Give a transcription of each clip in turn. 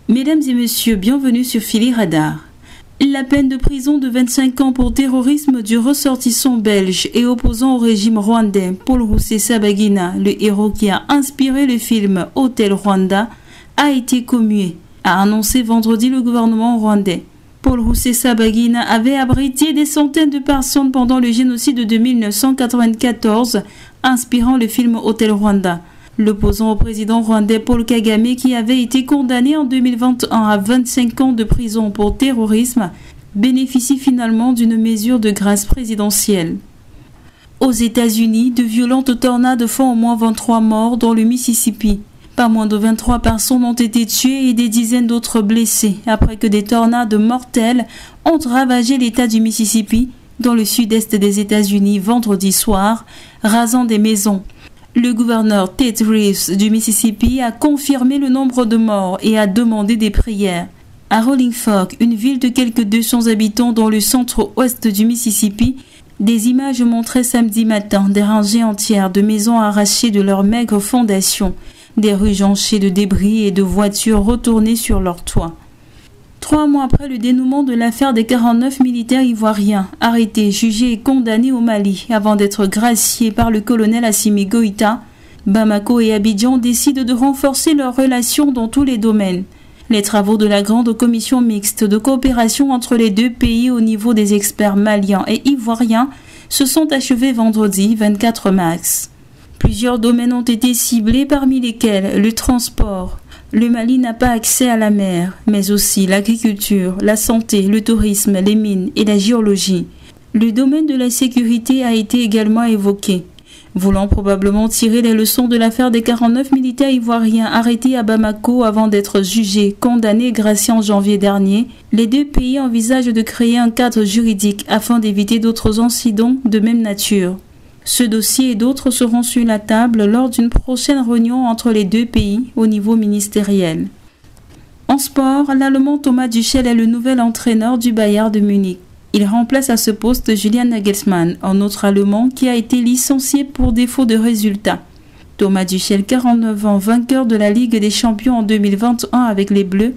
Mesdames et messieurs, bienvenue sur Philly Radar. La peine de prison de 25 ans pour terrorisme du ressortissant belge et opposant au régime rwandais Paul Rusesabagina, le héros qui a inspiré le film Hôtel Rwanda, a été commué, a annoncé vendredi le gouvernement rwandais. Paul Rusesabagina avait abrité des centaines de personnes pendant le génocide de 1994, inspirant le film Hôtel Rwanda. L'opposant au président rwandais Paul Kagame, qui avait été condamné en 2021 à 25 ans de prison pour terrorisme, bénéficie finalement d'une mesure de grâce présidentielle. Aux États-Unis, de violentes tornades font au moins 23 morts dans le Mississippi. Pas moins de 23 personnes ont été tuées et des dizaines d'autres blessées après que des tornades mortelles ont ravagé l'État du Mississippi, dans le sud-est des États-Unis vendredi soir, rasant des maisons. Le gouverneur Tate Reeves du Mississippi a confirmé le nombre de morts et a demandé des prières. À Rolling Fork, une ville de quelques 200 habitants dans le centre-ouest du Mississippi, des images montraient samedi matin des rangées entières de maisons arrachées de leurs maigres fondations, des rues jonchées de débris et de voitures retournées sur leurs toits. 3 mois après le dénouement de l'affaire des 49 militaires ivoiriens arrêtés, jugés et condamnés au Mali avant d'être graciés par le colonel Assimi Goïta, Bamako et Abidjan décident de renforcer leurs relations dans tous les domaines. Les travaux de la grande commission mixte de coopération entre les deux pays au niveau des experts maliens et ivoiriens se sont achevés vendredi 24 mars. Plusieurs domaines ont été ciblés, parmi lesquels le transport. Le Mali n'a pas accès à la mer, mais aussi l'agriculture, la santé, le tourisme, les mines et la géologie. Le domaine de la sécurité a été également évoqué. Voulant probablement tirer les leçons de l'affaire des 49 militaires ivoiriens arrêtés à Bamako avant d'être jugés, condamnés et graciés en janvier dernier, les deux pays envisagent de créer un cadre juridique afin d'éviter d'autres incidents de même nature. Ce dossier et d'autres seront sur la table lors d'une prochaine réunion entre les deux pays au niveau ministériel. En sport, l'Allemand Thomas Tuchel est le nouvel entraîneur du Bayern de Munich. Il remplace à ce poste Julian Nagelsmann, un autre Allemand qui a été licencié pour défaut de résultats. Thomas Tuchel, 49 ans, vainqueur de la Ligue des Champions en 2021 avec les Bleus,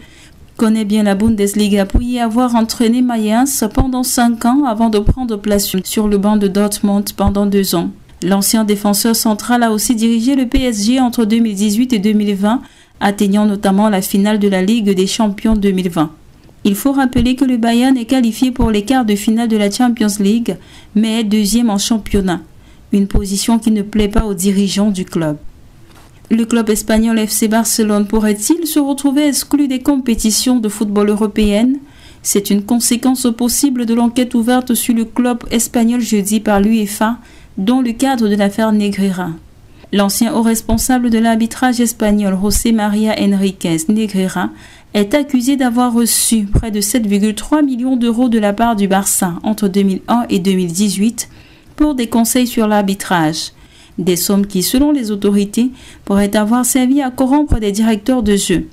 connaît bien la Bundesliga pour y avoir entraîné Mayence pendant 5 ans avant de prendre place sur le banc de Dortmund pendant 2 ans. L'ancien défenseur central a aussi dirigé le PSG entre 2018 et 2020, atteignant notamment la finale de la Ligue des Champions 2020. Il faut rappeler que le Bayern est qualifié pour les quarts de finale de la Champions League, mais est deuxième en championnat, une position qui ne plaît pas aux dirigeants du club. Le club espagnol FC Barcelone pourrait-il se retrouver exclu des compétitions de football européennes? C'est une conséquence possible de l'enquête ouverte sur le club espagnol jeudi par l'UEFA dans le cadre de l'affaire Negreira. L'ancien haut responsable de l'arbitrage espagnol José María Enríquez Negreira est accusé d'avoir reçu près de 7,3 millions d'euros de la part du Barça entre 2001 et 2018 pour des conseils sur l'arbitrage. Des sommes qui, selon les autorités, pourraient avoir servi à corrompre des directeurs de jeu.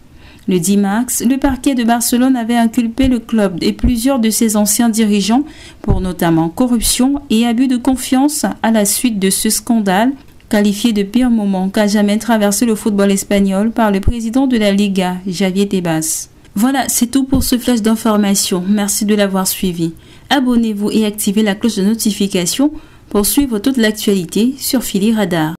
Le 10 mars, le parquet de Barcelone avait inculpé le club et plusieurs de ses anciens dirigeants pour notamment corruption et abus de confiance à la suite de ce scandale, qualifié de pire moment qu'a jamais traversé le football espagnol par le président de la Liga, Javier Tebas. Voilà, c'est tout pour ce flash d'information. Merci de l'avoir suivi. Abonnez-vous et activez la cloche de notification pour suivre toute l'actualité sur Philly Radar.